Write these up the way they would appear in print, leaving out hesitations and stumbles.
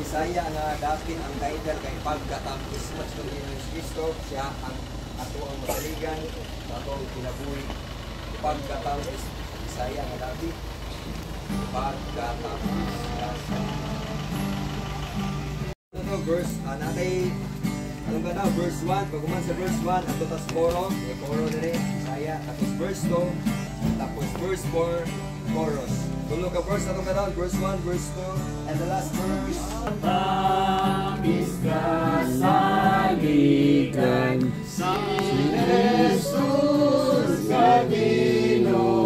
Bisaya nga dapin ang title kay pagkatapos mas ng Kristo siya ang ato ang masaligan ato ang kinabuhi. Pagkatapos Bisaya nga dapin pagkatapos verse natay alam ka na verse 1 pagkuman sa verse 1 ato tas coro na rin Bisaya tapos verse 2 tapos verse 4 chorus. Tulog ka verse atong karon verse 1 verse 2 and the last verse Tamis ka saligan si Jesus ka Ginoo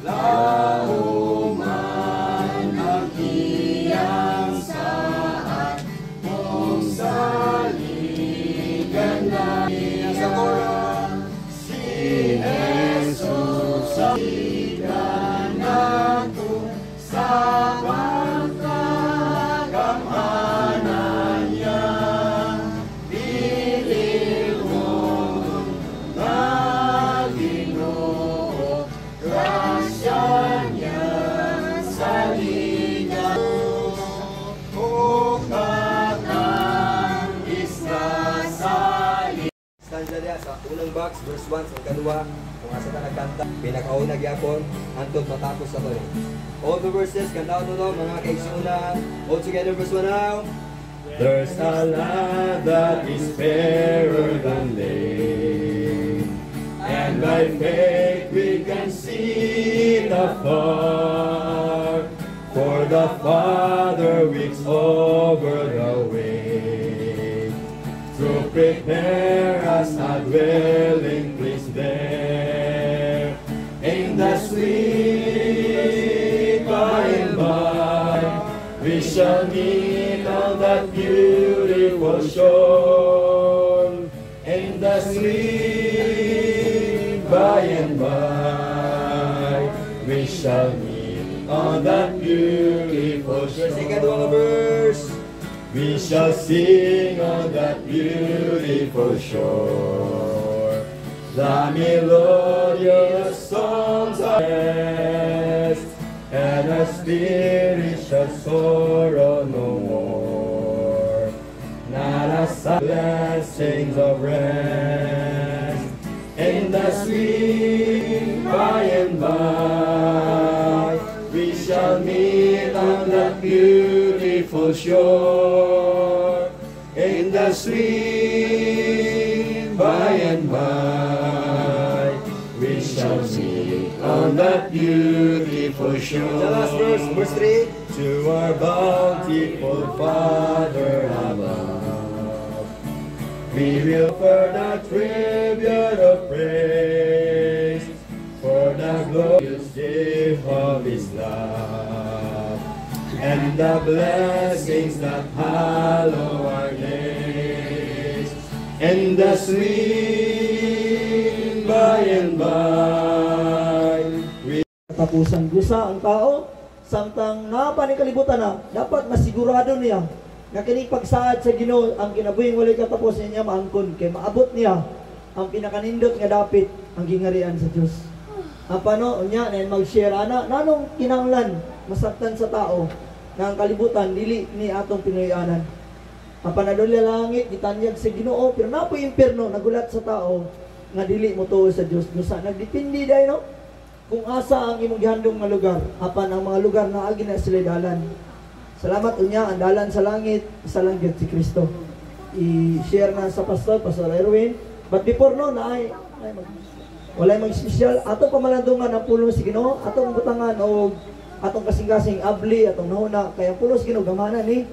lao man ang iyang saad mong saligan na sa chorus si Jesus saligan nato sa pagkagamanan niya bilin mo na Ginoo grasya niya saligan o katangis na saligan. stanza niya sa unang box verse 1 sa kadua kung asa ta nagkanta pinakauna gyapon antod matapos sa to. All the verses kanta to mga kaigsunan. All together verse 1 now. There's a land that is fairer than day, and by faith we can see it afar, for the Father weeps over the way, to prepare us a dwelling place there, in the sweet by and by, we shall meet on that beautiful shore. In the sweet by and by, we shall meet on that beautiful shore. Second verse. We shall sing on that beautiful shore the melodious songs of rest, and our spirit shall sorrow no more. Not a blessings of rest in the sweet by and by, we shall meet on that beautiful shore. In the sweet by and by, we shall meet on that beautiful shore. The last verse, verse 3. To our bountiful Father above, we will offer the tribute of praise for the glorious gift of His love, and the blessings that hallow our days, and the sweet by and by. Katapusan gusa ang tao, samtang napanikalibutan na, dapat masigurado niya na kining pagsaad sa Ginoo ang kinabuhing walay katapusan niya maangkon kay maabot niya ang pinakanindot nga dapit ang gingarian sa Dios. Paano unya na mag-share ana nanong kinahanglan masaktan sa tao nga ang kalibutan dili ni atong pinuy-anan. Ang panadol langit gitanyag sa Ginoo pero napoy impierno nagulat sa tao nga dili mo tuo sa Dios. Gusa nagdepende dai no kung asa ang imong gihandom nga lugar, apan ang mga lugar na agi na sila dalan. Salamat unya ang dalan sa langit, isa lang gyud si Kristo. I-share na sa Pastor Erwin. But before no, walay mag-special, atong pamalandungan ang pulo si Ginoo, atong butangan o atong kasing-kasing abli, atong nahuna, kaya pulo si Ginoo, gamana ni.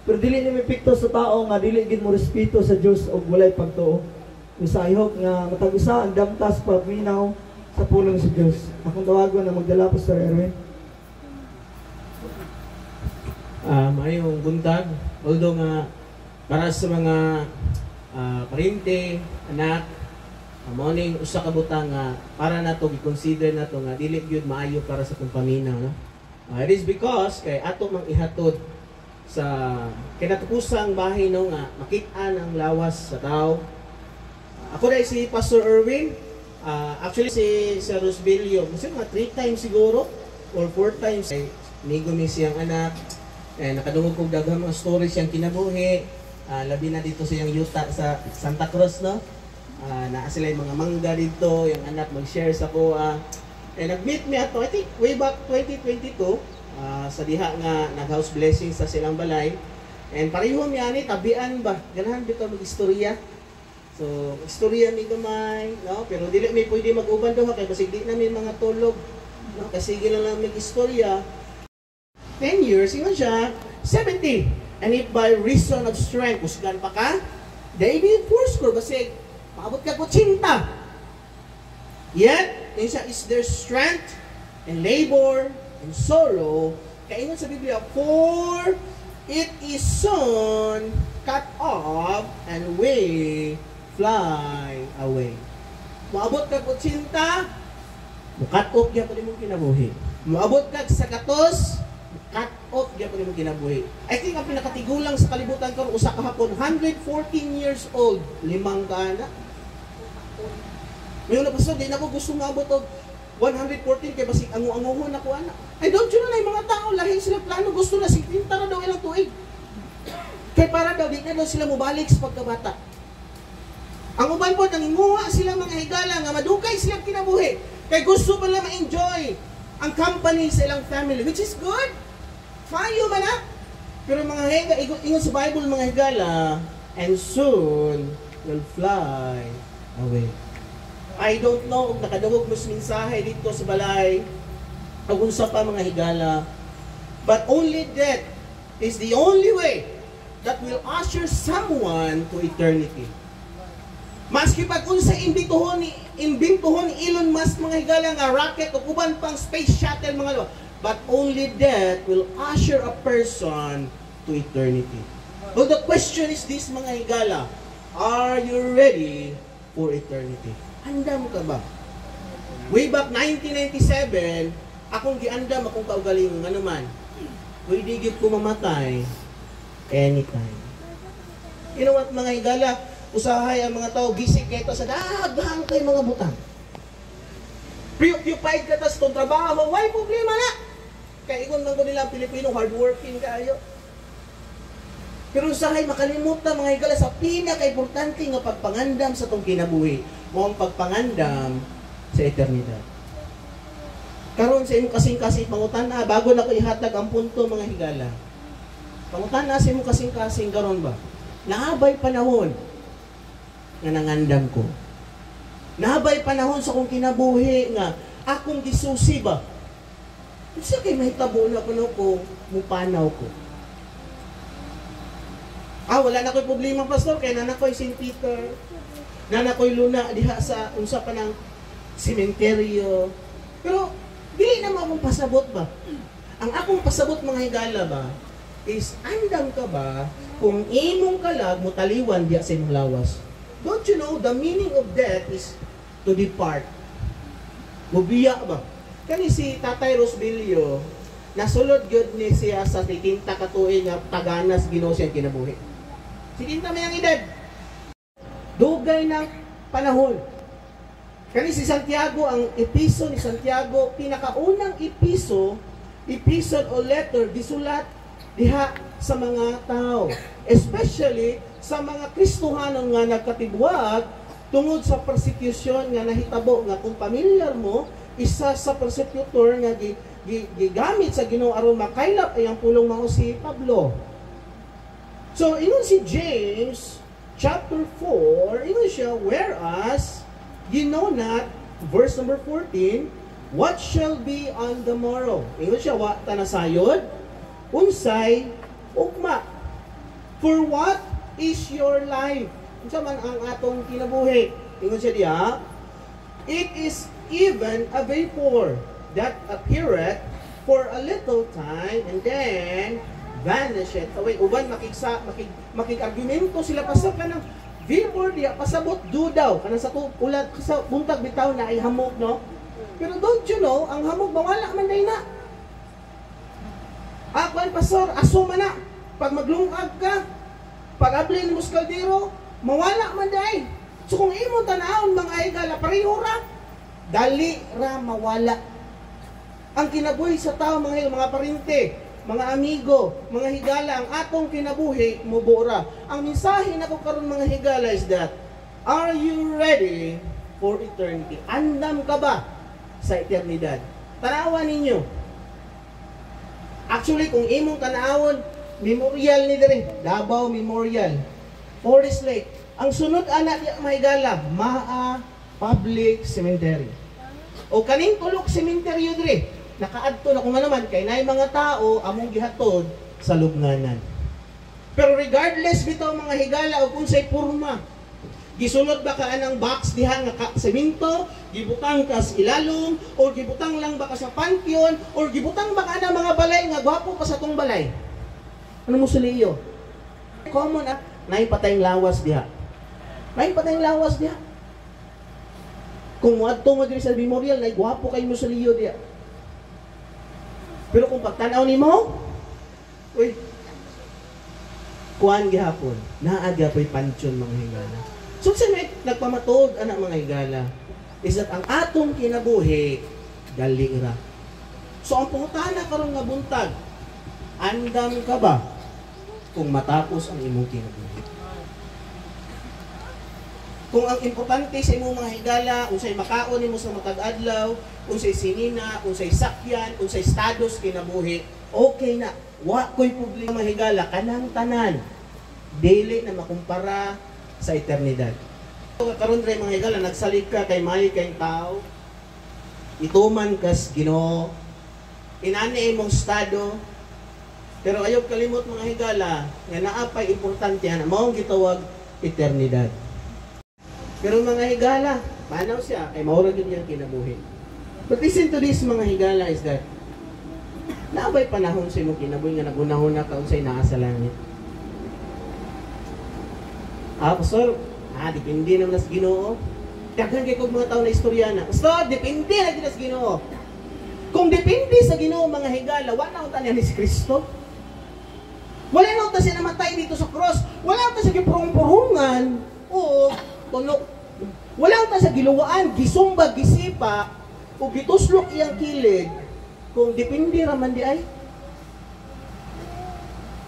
Pero dili ni mipikto sa tao nga dili gid mo respeto sa Dios o walay pagtuo. Usa I hope nga matag-usa ang damtas pagminaw sa pulong sa Diyos. Akong tawagon na magdala po Pastor Erwin. Mayong buntag, although nga para sa mga parente, anak, morning usa ka butang nga para nato i-consider nato nga dili gyud maayo para sa atong paminaw, no? It is because kay ato mang ihatod sa kinatapusang bahay no nga makit-an ang lawas sa tao. Ako dai si Pastor Erwin. Actually si Sir Rosbilio, kasi mga 3 times siguro or 4 times ay nigo mi siyang anak nakadungog kong daghang mga stories siyang kinabuhi. Labi na dito sa iyang yuta sa Santa Cruz, no? Naa sila yung mga mangga dito, yung anak mag-share sa kuha. Nag-meet me ato, I think way back 2022, sa diha nga nag-house blessings sa silang balay. And pareho niya ni tabian ba, ganahan bitaw mag-istorya. So, istorya mi gamay, no? Pero dili mi pwede mag-uban daw kay basig di namin mga tulog, no? Kasi gila lang mag-istorya. 10 years, ingon siya, 70. And if by reason of strength, usgan pa ka, David fourscore, basig, maabot ka 80. Yet, siya is there strength and labor and sorrow. Kaya ingon sa Biblia, for it is soon cut off and we fly away. Maabot ka 80, cut off niya pa rin mong kinabuhi. Maabot ka sa 100, cut off niya pa rin mong kinabuhi. I think ang pinakatigulang sa kalibutan ko, usa kahapon, 114 years old, 5 ka na. Ngayon na pastor, di na ko gusto maabot og 114 kay basig angu-anguhon ako anak. I don't you know na yung mga tao, lahi sila plano, gusto na 50 na daw ilang tuig. Kay para daw, di na daw sila mubalik sa pagkabata. Ang uban po, nanginguha sila mga higala nga madugay silang kinabuhi. Kay gusto pala ma-enjoy ang company sa ilang family, which is good. Mayo man na. Pero mga higala, ingon sa Bible mga higala, and soon will fly away. I don't know kung nakadungog mo sa mensahe dito sa balay o unsa pa mga higala. But only death is the only way that will usher someone to eternity. Maski pag unsa imbituhon ni Elon Musk mga higala nga rocket o uban pang space shuttle mga lo. But only death will usher a person to eternity. Well, the question is this mga higala, are you ready for eternity? Andam ka ba? Way back 1997, akong giandam akong kaugalingon nga naman. Pwede gyud ko mamatay anytime. You know what mga higala, usahay ang mga tao gisig kayto sa daghang kay mga butang. Preoccupied ka tas tong trabaho, why problema na? Kay ingon man ko nila Pilipino hardworking kaayo. Pero usahay makalimutan mga higala sa pinaka-importante nga pagpangandam sa tong kinabuhi. Mo ang pagpangandam sa eternidad. Karon sa imong kasing-kasing pangutana, bago na ko ihatag ang punto mga higala. Pangutana sa imong kasing-kasing karon ba? Naabay panahon nga nangandam ko. Naabay panahon sa kong kinabuhi nga akong gisusi ba? Kasi kay mahitabo na ko mupanaw ko. Wala na ko'y problema, pastor, kaya na ko'y St. Peter, na ko'y luna diha sa unsa pa ng sementeryo. Pero dili na mo akong pasabot ba? Ang akong pasabot mga higala ba is andam ka ba kung imong kalag mo taliwan diha sa imong lawas. Don't you know the meaning of death is to depart. Mubiya ba? Kani si Tatay Rosbilio nasulod gyud ni siya sa 30 ka tuig nga taganas Ginoo siyang kinabuhi. 30 may ang edad. Dugay ng panahon. Kani si Santiago, ang episo ni Santiago, pinakaunang episode o letter, disulat diha sa mga tao. Especially sa mga Kristohanon nga nagkatibwag tungod sa persecution nga nahitabo nga kung pamilyar mo, isa sa persecutor nga gigamit sa Ginoo aron makaylap ay ang pulong mao si Pablo. So, ingon si James, chapter 4, ingon siya, whereas, you know not, verse number 14, what shall be on the morrow? Ingon siya, wa tanasayod, unsay, ugma. For what is your life? Unsa man ang atong kinabuhi? Ingon siya diha, it is even a vapor that appeareth for a little time, and then vanisheth away. Uban makig-argumento sila pasab ka ng vapor diya pasabot dudaw kana sa ulat sa buntag bitaw na ay hamog, no? Pero don't you know ang hamog mawala man day na. Kuan pastor, asuma na pag maglungag ka, pag abli ni muskaldero, mawala man day. So kung imo tanawon mga higala pareho ra, dali ra mawala. Ang kinabuhi sa tao mga parinte, mga amigo, mga higala, ang atong kinabuhi, mubura. Ang mensahe na ko karon mga higala is that, are you ready for eternity? Andam ka ba sa eternidad? Tanawan ninyo. Actually, kung imong tanawon, memorial ni dire, Davao Memorial, Forest Lake. Ang sunod anak niya mga higala, Maa Public Cemetery. O kaning tulok cemetery dire, nakaadto na kung ano naman, kay naay mga tao, among gihatod sa lubnganan. Pero regardless bitaw mga higala o kung say purma, gisunod ba ka anang box diha nga semento, gibutang ka sa ilalom, o gibutang lang ba ka sa pankyon, o gibutang ba ka na mga balay nga gwapo pa sa tong balay? Ano mo suliyo? Common at naay patayng lawas diha. Naay patayng lawas diha. Kung muadto mo diri sa memorial, naay gwapo kay mo suliyo diha. Pero kung pagtanaw nimo, uy, kuan gihapon, naaga po'y pansyon mga higala. So sa may nagpamatuod anak mga higala, is that ang atong kinabuhi, galira. So ang pangutana karon nga buntag, andam ka ba kung matapos ang imong kinabuhi? Kung ang importante sa imong mga higala, unsay makaon nimo sa matag adlaw, unsay sinina, unsay sakyan, unsay status kinabuhi, okay na. Wa ko'y problema mga higala, kanang tanan, dili na makumpara sa eternidad. Karon ray mga higala, nagsalig ka kay may kay tao, ituman kas Ginoo, inani imong estado, pero ayaw kalimot mga higala, nga naapay importante yan, maong gitawag eternidad. Pero mga higala, manaw siya, kay maurag yun yung kinabuhi. But listen to this mga higala is that, naabay panahon sa imong kinabuhi nga nagunahon na kaunsay naa sa langit. Pastor, depende naman sa Ginoo. Daghan kay kog mga tao na istoryana. Pastor, depende na gid sa Ginoo. Kung depende sa Ginoo mga higala, wala na utan ni si Kristo. Wala na utan siya namatay dito sa cross. Wala utan sa gipurong-purungan. O tulok. Wala utan sa giluwaan, gisumba, gisipa, o gituslok iyang kilid. Kung depende raman di ay.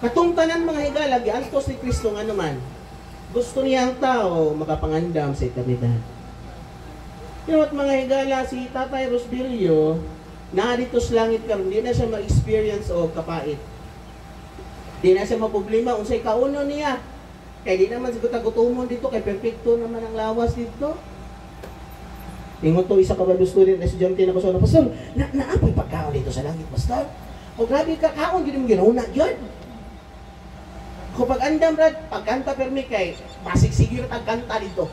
Katong tanan mga higala, giantos ni Kristo nga naman. Gusto niya ang tao makapangandam sa eternidad. You know what mga higala, si Tatay Rosbilio, na dito sa langit karon, di na siya ma-experience o kapait. Di na siya maproblema, unsay kauno niya. Kaya di naman siguro tagutumon dito, kay perfecto naman ang lawas dito. Ingon to, isa ka ba student na estudyante na pastor, pastor, naapoy pagkaon dito sa langit, pastor. O grabe ka, kaon, yun yung ginauna, yun. Kung pag-andam rad, pagkanta permi kay, masigsigir pagkanta dito.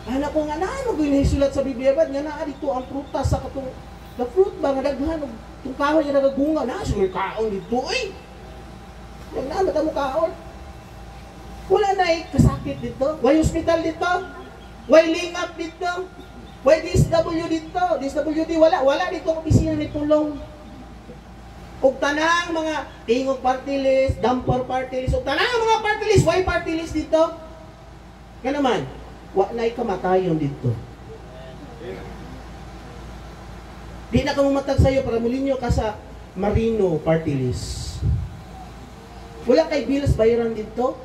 Anak ko nga na, mag-inisulat sa Biblia ba, nga na dito ang prutas sa katong, the fruit ba, nga daghan, itong kahoy nga nagagunga, na, sumir kaon dito, eh. Yung naman mo kaon. Wala na kasakit dito. Why hospital dito? Why lingap dito? Why DSW dito? DSWD, wala dito ang opisina ni tulong. Ug tanang mga tingog party list, damper party list, ug tanang mga party list, why party list dito? Nga naman, wa na'y kamatayon dito. Di na ka mamatag sa'yo para mulinyo ka sa Marino party list. Wala kay bills bayaran dito.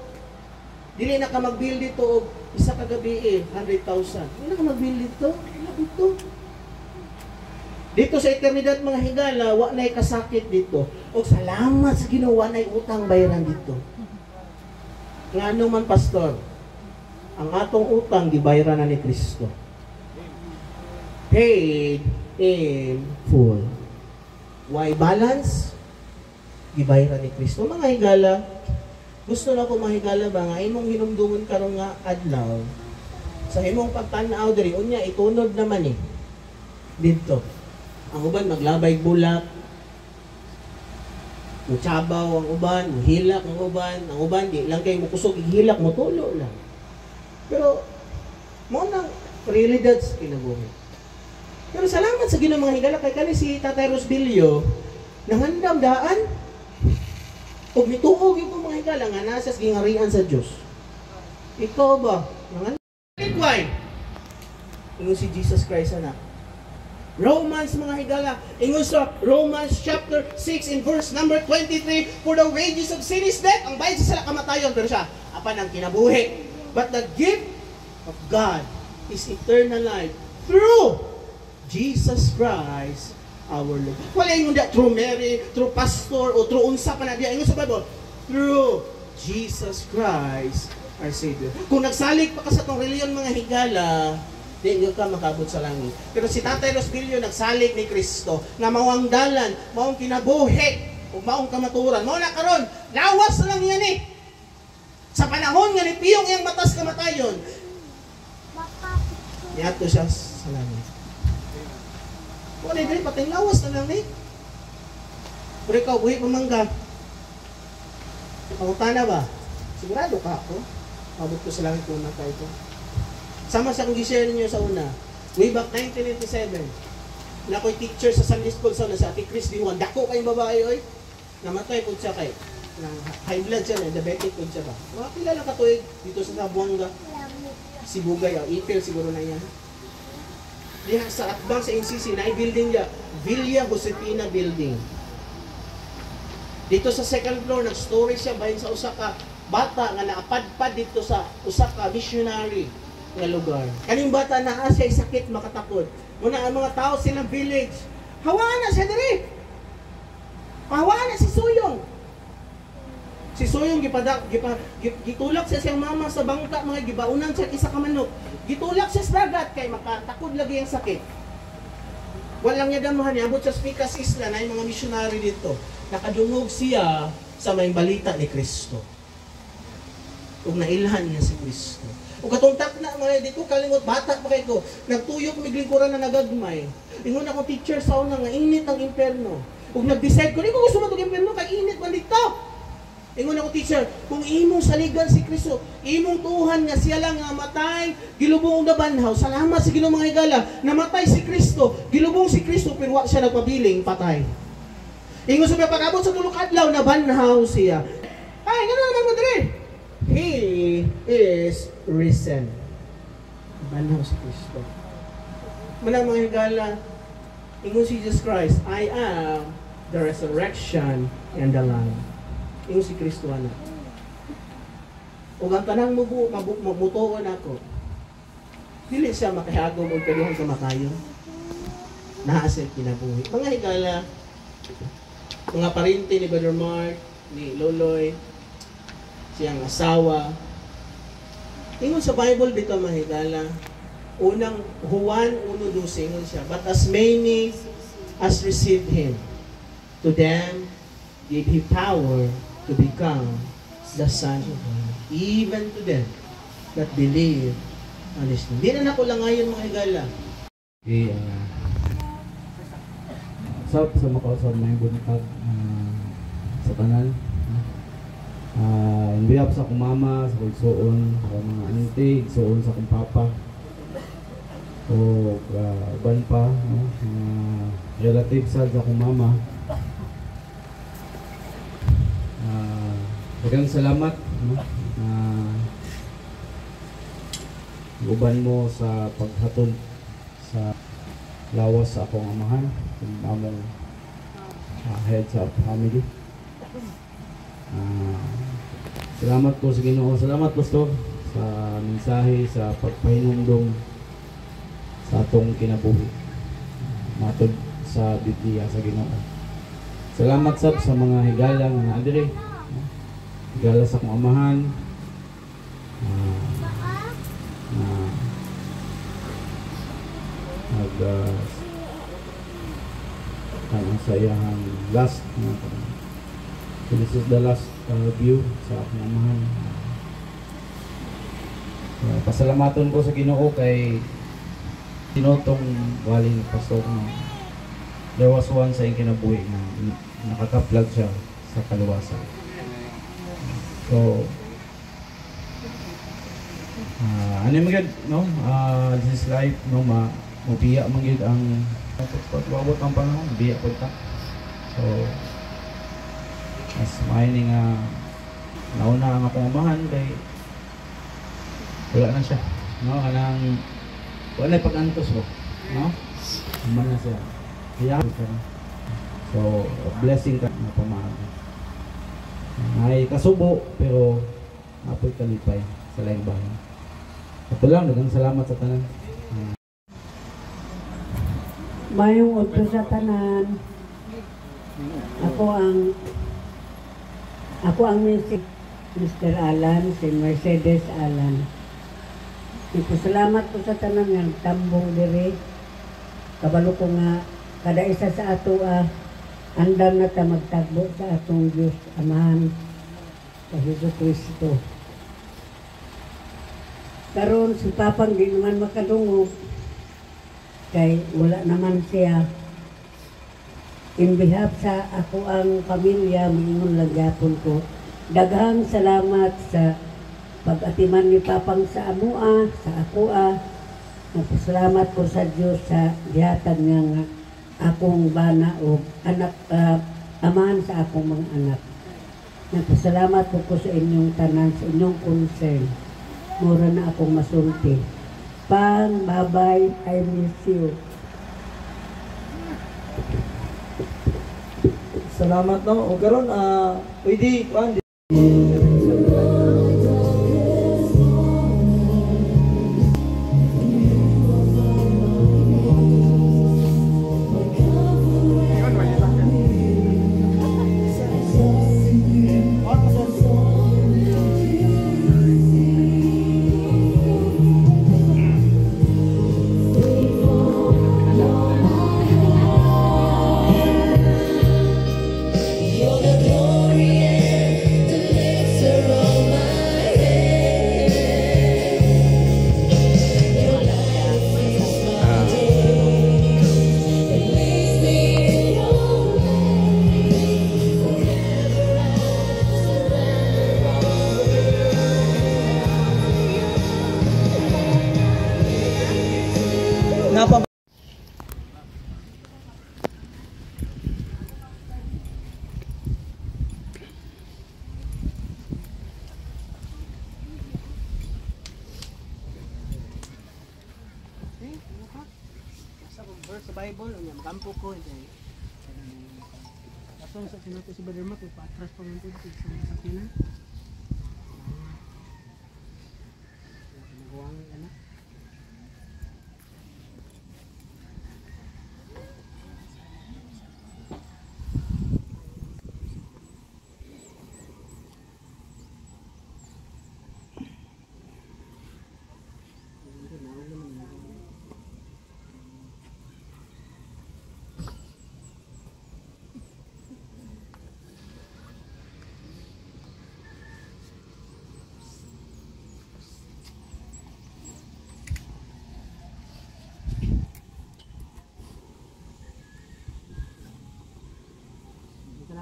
Dili na ka mag-bill dito og isa ka gabi 100,000. Dili na ka mag-bill dito. Wala dito. Dito sa eternidad mga higala, wa na'y kasakit dito. O salamat sa Ginoo, wa na'y utang bayaran dito. Ngano man pastor, ang atong utang gibayaran na ni Kristo. Paid in full. Why balance? Gibayaran ni Kristo. Mga higala, gusto na ko mga higala ba nga imong hinumdumon karon nga adlaw sa imong pagtan-aw diri unya itunod naman dito. Ang uban maglabay bulak, mutsabaw ang uban, muhilak ang uban di lang kay mukusog ihilak mo tulo lang. Pero mo nang realidad sa kinabuhi. Pero salamat sa Ginoo mga higala kay kani si Tatay Rosbilio nangandam daan ug mituog yung mga higala nga nasa gingarian sa Dios. Ikaw ba? Why? Ingon si Jesus Christ anak. Romans mga higala, ingon sa Romans chapter 6 in verse number 23, for the wages of sin is death, ang bayad sa sala kamatayon, pero siya, apan ang kinabuhi. But the gift of God is eternal life through Jesus Christ our Lord. Wala yung through Mary, through pastor, o through unsa pa na diya. Ingon sa Bible, through Jesus Christ our Savior. Kung nagsalig pa ka sa tong reliyon mga higala, di ka makabot sa langit. Pero si Tatay Rosbilio nagsalig ni Kristo na mawang dalan, mawang kinabuhi, o mawang kamaturan. Mao na karon, lawas na lang yan eh. Sa panahon nga ni Piyong iyang matas kamatayon, niadto siya sa langit. Wala din, patay lawas na lang eh. Pero ikaw, buhi pamangga. Pangutana ba? Sigurado ka ako? Abot ko sa langit kung naka ito. Sama sa kong gishare ninyo sa una. Way back 1997, na ako'y teacher sa Sunday School sa una, sa Ate Chris Diwan. Dako kayong babae, oy. Namatay po siya kay. High blood siya, diabetic po siya ba. Mga kilala ka to dito sa Sabuanga. Si Bugay, Ipil siguro na yan. Diha sa Atbang sa NCC, na-building niya. Villa Josefina Building. Dito sa second floor, nag-story siya bahin sa Osaka. Bata nga nakapadpad dito sa Osaka missionary nga lugar. Kaning bata na siya sakit makatakod. Muna ang mga tao silang village. Hawaan na siya diri. Hawaan na si Suyong. Si Suyong gitulak siya siyang mama sa bangka, mga gibaunan siya isa ka manok. Gitulak siya sa dagat kay makatakod lagi ang sakit. Walang niya damahan niya, abot sa Picas Isla na yung mga missionary dito. Nakadungog siya sa may balita ni Kristo. Kung nailhan niya si Kristo. O katungtak na mga dito, kalimot, bata pa kayo ko, nagtuyok miglingkuran na nagagmay. Ingon akong teacher sa una nga, init ang imperno. Kung nag-decide ko, di ko gusto matong imperno, kay init man dito. Ingon akong teacher, kung imong saligan si Kristo, imong tuhan nga siya lang nga matay, gilubong na banhaw, salamat sa Ginoong mga higala, namatay si Kristo, gilubong si Kristo, pero wa siya nagpabiling, patay. Ingon sa pagabot sa tulok adlaw na banhaw siya. Ay, gano'n naman mo diri. He is risen. Banhaw si Kristo. Muna mga higala, ingon si Jesus Christ, I am the resurrection and the life. Ingon si Kristo na. Ug ang tanang mamutuon ako, dili siya makahagom og kaduhang kamatayon. Naa siya kinabuhi. Mga higala, mga parinti ni Brother Mark, ni Loloy, siyang asawa. Ingon sa Bible dito mga higala, unang Juan 1:12 ingon siya, but as many as received Him, to them gave He power to become the Son of God, even to them that believe on His name. Di na ako lang ngayon mga higala. Okay, sa makausap na yung buntag sa tanan. In behalf sa akong mama, sa akong igsoon, sa mga auntie, igsoon sa akong papa, o uban pa, no? Relatives sa akong mama. Daghang salamat, no? Uban mo sa paghatod sa lawas sa akong amahan, kung among head sa family. Salamat po sa Ginoo. Salamat Pastor sa mensahe, sa pagpahinumdom sa atong kinabuhi matod sa Biblia sa Ginoo. Salamat sab sa mga higala nga naa diri. Higala sa akong amahan. Ang sayahan last na so this is the last view sa akong amahan. Pasalamaton ko sa Ginoo kay tinutong waling pastor na there was one sa kinabuhi na nakaka-plug siya sa kaluwasan. So ano magid no this is life no mabiya magid ang pagwawat ang panahon biya pud ta. So as mining nauna ang akong amahan kay wala na siya no kanang wala pag-antos mo no Man na siya. Hayaan ka na. So, blessing ka na pamahagi. Ay kasubo, pero apoy kalipay sa laing bahay. Ito lang, dagang salamat sa tanan. Mayong udto sa tanan. Ako ang Mr. Alan, si Mercedes Alan. Salamat po sa tanan nga tambong diri. Kabalo ko nga kada isa sa ato andam na ta magtagbo sa atong Diyos Amahan sa Hesus Kristo. Karon si Papang di naman makadungog kay wala naman siya. In behalf sa ako ang pamilya, mingon lang gyapon ko. Daghang salamat sa pag-atiman ni Papang sa amua, sa akoa. Nagpasalamat ko sa Diyos sa gihatag nga akong bana o anak, amahan sa akong mga anak. Nagpasalamat ko sa inyong tanan, sa inyong concern. Mura na akong masulti. Pang, bye-bye, I miss you. Salamat no. O karon pwede kuan napa Verse sa Bible, ang kampo ko, hindi. Atong sa sinuto si Brother Mark, patras pa ng tubig sa mga sakinan. Nagawa ng anak.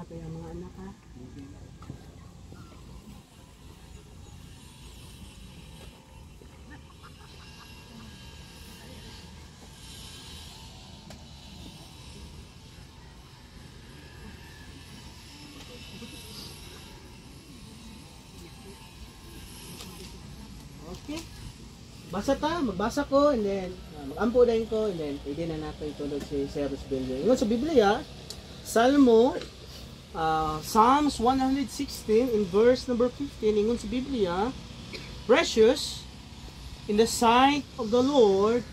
Ito yung mga anak ha. Okay. Magbasa ko, and then mag-ampo din ko, and then pwede na natin itulog si Serus Belio. Ingon sa Biblia, Psalms 116 in verse number 15, ingon sa Biblia, precious in the sight of the Lord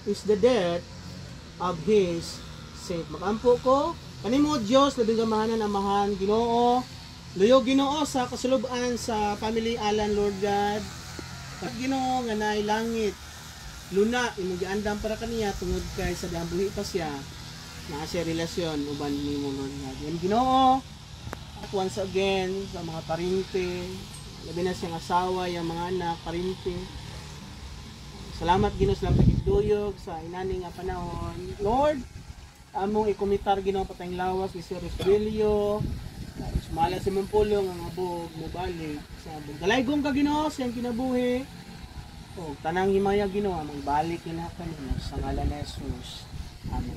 is the death of His saint. Mag-ampo ko, kanimo Diyos, labing gamahanan, amahan, Ginoo, luyo Ginoo sa kasuluban sa family Alan, Lord God, at Ginoo nga naay langit, luna, imong giandam para kaniya tungod kay sa buhi pa siya, na siya relasyon uban nimo Lord God. Yan Ginoo, once again sa mga parinte, labi na siyang asawa, yung mga anak, parinte. Salamat Ginoo sa pagigduyog sa inani nga panahon. Lord, among ikomitar Ginoo patayng lawas ni Sir Belio. Sumala si mong pulong ang abog mo balik sa abog. Dalaygong ka Ginoo siyang kinabuhi. O tanang himaya Ginoo among balik na kanimo sa ngalan ni Jesus. Amen.